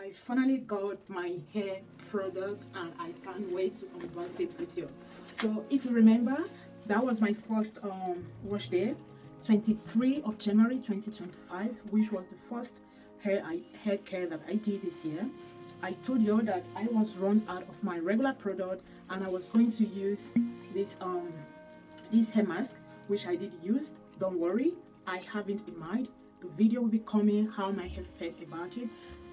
I finally got my hair products and I can't wait to unbox it with you. So if you remember, that was my first wash day, 23 of January 2025, which was the first hair care that I did this year. I told you that I was run out of my regular product and I was going to use this hair mask, which I did use. Don't worry, I have it in mind. The video will be coming how my hair felt about it.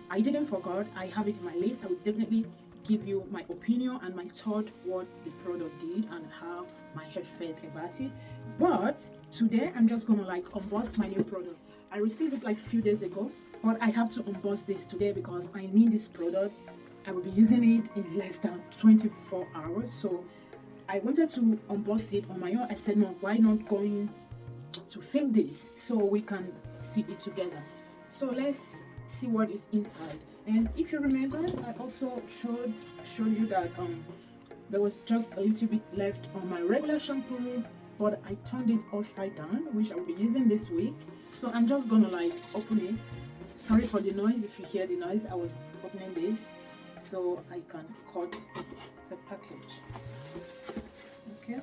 I didn't forget, I have it in my list. I will definitely give you my opinion and my thought what the product did and how my hair felt about it. But today I'm just gonna unbox my new product. I received it like few days ago, but I have to unbox this today because I need this product. I will be using it in less than 24 hours. So I wanted to unbox it on my own. I said no, why not going to film this so we can see it together. So let's see what is inside. And if you remember, I also showed you that there was just a little bit left on my regular shampoo, but I turned it upside down, which I'll be using this week. So I'm just gonna open it. Sorry for the noise. If you hear the noise, I was opening this so I can cut the package. Okay.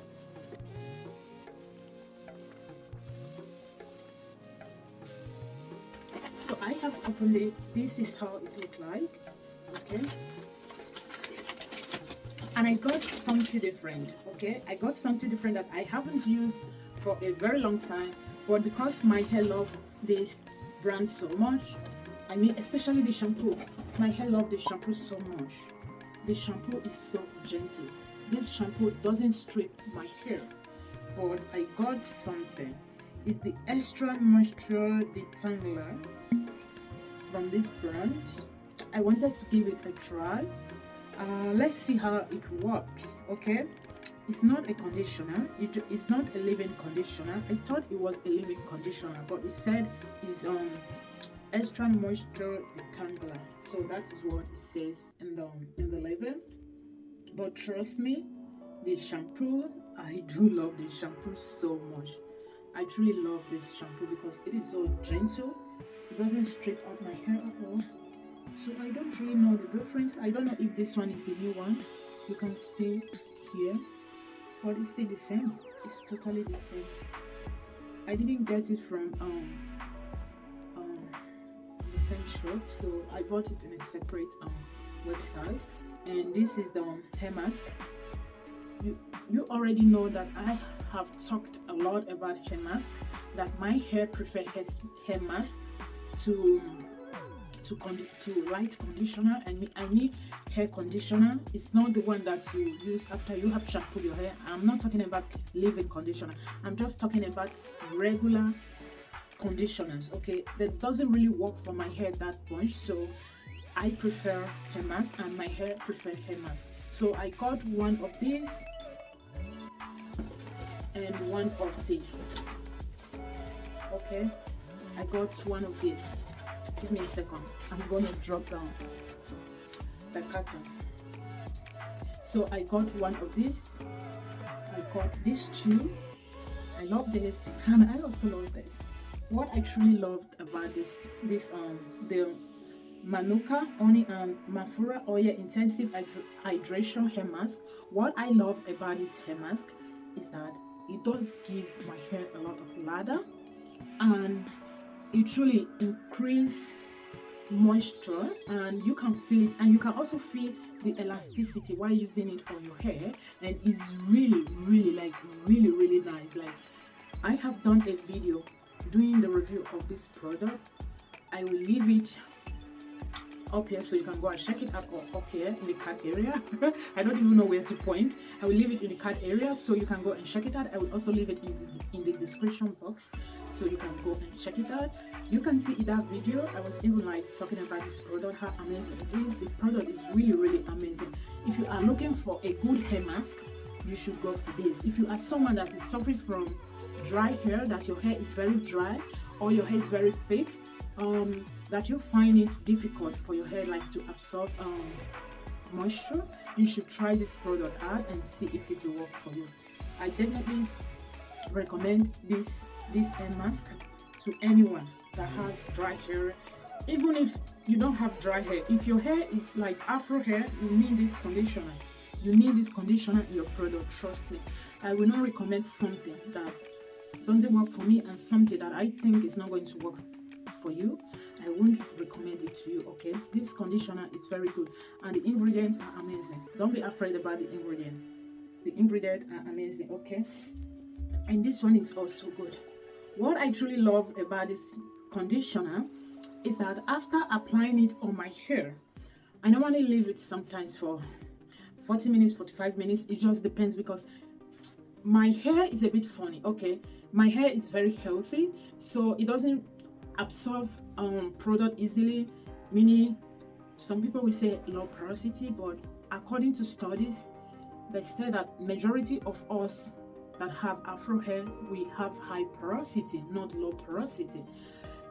So I have opened it. This is how it looked like. Okay. And I got something different. Okay. I got something different that I haven't used for a very long time. But because my hair loves this brand so much, I mean especially the shampoo. My hair loves the shampoo so much. The shampoo is so gentle. This shampoo doesn't strip my hair. But I got something. It's the extra moisture detangler from this brand. I wanted to give it a try. Let's see how it works. Okay, it's not a conditioner. It's not a leave-in conditioner. I thought it was a leave-in conditioner, but it said it's extra moisture detangler. So that is what it says in the label. But trust me, the shampoo, I do love this shampoo so much. I truly love this shampoo because it is so gentle. It doesn't strip out my hair at all. So I don't really know the difference. I don't know if this one is the new one. You can see here, but it's still the same. It's totally the same. I didn't get it from the same shop, so I bought it in a separate website. And this is the hair mask. You already know that I have talked a lot about hair mask, that my hair prefer hair mask to light conditioner, and I need hair conditioner. It's not the one that you use after you have shampooed your hair. I'm not talking about leave-in conditioner. I'm just talking about regular conditioners. Okay, that doesn't really work for my hair that much, so I prefer hair mask and my hair prefer hair mask. So I got one of these and one of this. Okay, I got one of this. Give me a second. I'm gonna drop down the carton. So I got one of this. I got this too. I love this, and I also love this. What I truly loved about the Manuka Honey and Mafura Oil Intensive Hydration Hair Mask. What I love about this hair mask is that it does give my hair a lot of lather, and it truly increases moisture, and you can feel it, and you can also feel the elasticity while using it on your hair, and it's really really nice. I have done a video doing the review of this product. I will leave it up here so you can go and check it out, or up here in the card area. I don't even know where to point. I will leave it in the card area so you can go and check it out. I will also leave it in the description box so you can go and check it out. You can see in that video I was even talking about this product, how amazing it is. The product is really amazing. If you are looking for a good hair mask, you should go for this. If you are someone that is suffering from dry hair, that your hair is very dry or your hair is very thick, that you find it difficult for your hair to absorb moisture, you should try this product out and see if it will work for you. I definitely recommend this hair mask to anyone that has dry hair Even if you don't have dry hair, if your hair is like afro hair, you need this conditioner. You need this conditioner in your product, trust me. I will not recommend something that doesn't work for me and something that I think is not going to work for you. I won't recommend it to you, okay? This conditioner is very good and the ingredients are amazing. Don't be afraid about the ingredient. The ingredients are amazing, okay? And this one is also good. What I truly love about this conditioner is that after applying it on my hair, I normally leave it sometimes for 40 minutes, 45 minutes. It just depends because my hair is a bit funny, okay? My hair is very healthy, so it doesn't absorb product easily, meaning some people will say low porosity, but according to studies, they say that majority of us that have afro hair, we have high porosity, not low porosity.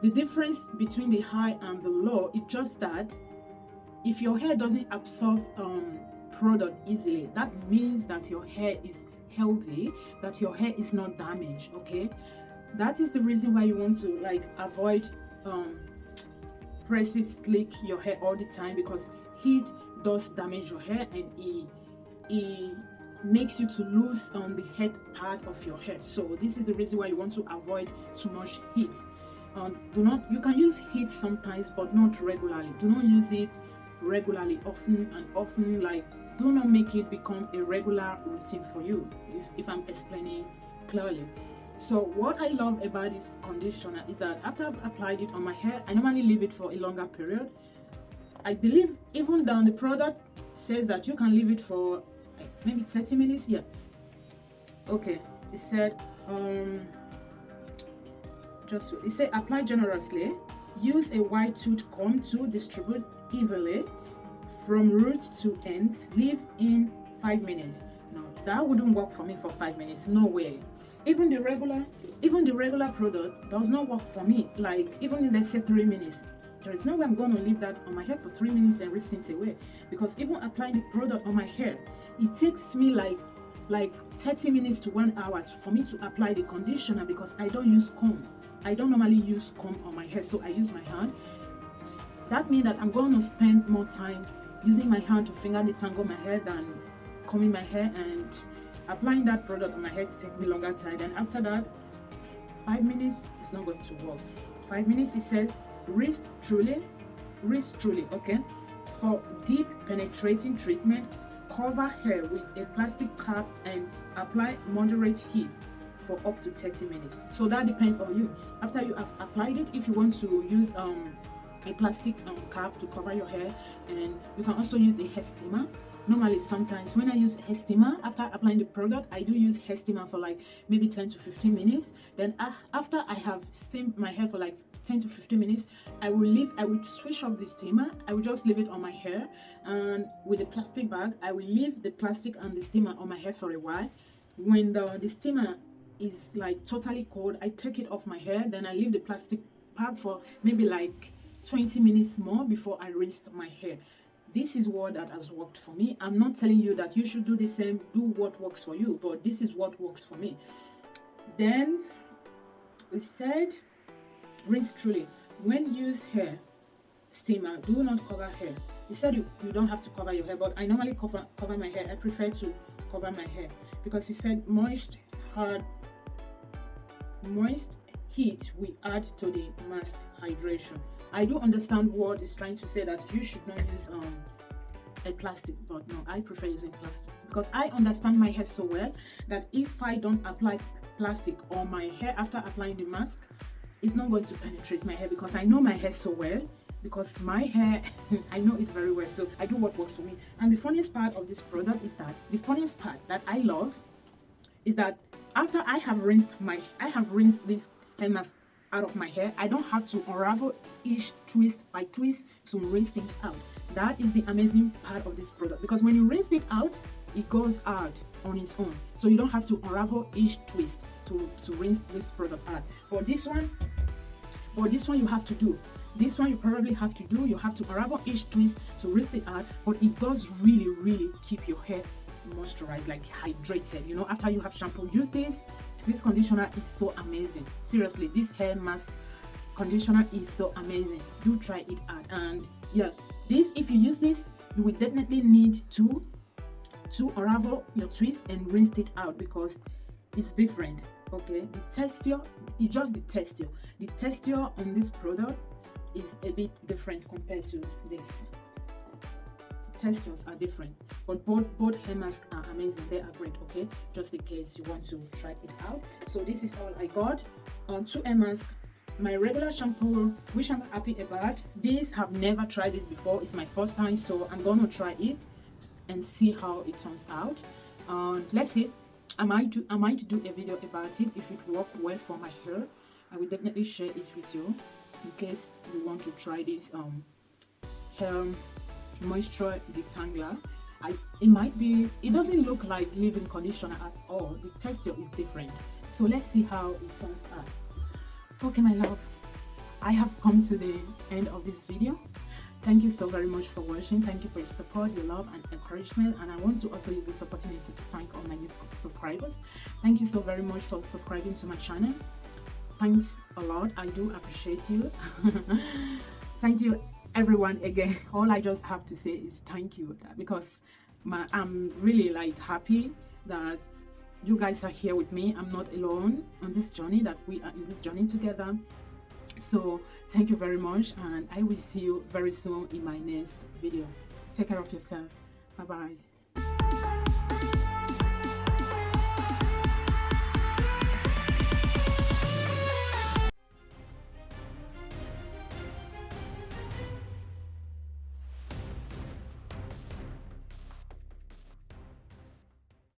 The difference between the high and the low is just that if your hair doesn't absorb product easily, that means that your hair is healthy, that your hair is not damaged, okay? That is the reason why you want to like avoid pressing slick your hair all the time, because heat does damage your hair and it makes you to lose the head part of your hair. So this is the reason why you want to avoid too much heat. You can use heat sometimes, but not regularly. Do not use it regularly, often and often. Like, do not make it become a regular routine for you, if I'm explaining clearly. So what I love about this conditioner is that after I've applied it on my hair, I normally leave it for a longer period. I believe even down the product says that you can leave it for like maybe 30 minutes. Yeah, okay, it said it said apply generously, use a wide tooth comb to distribute evenly from root to ends, leave in 5 minutes. No, that wouldn't work for me for 5 minutes, no way. Even the regular product does not work for me. Like, even if they say 3 minutes, there is no way I'm going to leave that on my hair for 3 minutes and risk it away. Because even applying the product on my hair, it takes me like 30 minutes to 1 hour for me to apply the conditioner, because I don't use comb. I don't normally use comb on my hair, so I use my hand. That means that I'm going to spend more time using my hand to finger detangle my hair than combing my hair, and applying that product on my hair takes me longer time. And after that, 5 minutes is not going to work. 5 minutes, it said, rinse truly, okay? For deep penetrating treatment, cover hair with a plastic cap and apply moderate heat for up to 30 minutes. So that depends on you. After you have applied it, if you want to use a plastic cap to cover your hair, and you can also use a hair steamer. Normally, sometimes when I use hair steamer, after applying the product, I do use hair steamer for like maybe 10 to 15 minutes. Then after I have steamed my hair for like 10 to 15 minutes, I will switch off the steamer. I will just leave it on my hair, and with a plastic bag, I will leave the plastic and the steamer on my hair for a while. When the steamer is like totally cold, I take it off my hair, then I leave the plastic bag for maybe like 20 minutes more before I rinse my hair. This is what that has worked for me. I'm not telling you that you should do the same, do what works for you, but this is what works for me. Then we said, rinse truly. When you use hair steamer, do not cover hair. He said you don't have to cover your hair, but I normally cover my hair. I prefer to cover my hair because he said moist heat we add to the mask hydration. I do understand what is trying to say, that you should not use a plastic, but no, I prefer using plastic because I understand my hair so well that if I don't apply plastic on my hair after applying the mask, it's not going to penetrate my hair, because I know my hair so well, because my hair I know it very well, so I do what works for me. And the funniest part of this product is that I love is that after I have rinsed this hair mask out of my hair, I don't have to unravel each twist by twist to rinse it out. That is the amazing part of this product, because when you rinse it out, it goes out on its own, so you don't have to unravel each twist to rinse this product out. But this one you have to do. This one you probably have to do. You have to unravel each twist to rinse it out, but it does really keep your hair moisturized, like hydrated. You know, after you have shampoo, use this conditioner is so amazing. Seriously, this hair mask conditioner is so amazing. Do try it out. And yeah, this, if you use this, you will definitely need to unravel your twist and rinse it out, because it's different. Okay, the texture, it's just the texture on this product is a bit different compared to this. Textures are different, but both hair masks are amazing. They are great. Okay, just in case you want to try it out. So this is all I got on 2 hair masks. My regular shampoo, which I'm happy about. This, have never tried this before. It's my first time, so I'm gonna try it and see how it turns out. Let's see. I might do a video about it. If it works well for my hair, I will definitely share it with you in case you want to try this hair moisture detangler. It doesn't look like leave-in conditioner at all. The texture is different, so let's see how it turns out. Okay, my love, I have come to the end of this video. Thank you so very much for watching. Thank you for your support, your love and encouragement, and I want to also use this opportunity to thank all my new subscribers. Thank you so very much for subscribing to my channel. Thanks a lot. I do appreciate you. Thank you everyone again. All I just have to say is thank you, because I'm really like happy that you guys are here with me. I'm not alone on this journey, that we are in this journey together. So thank you very much, and I will see you very soon in my next video. Take care of yourself. Bye bye.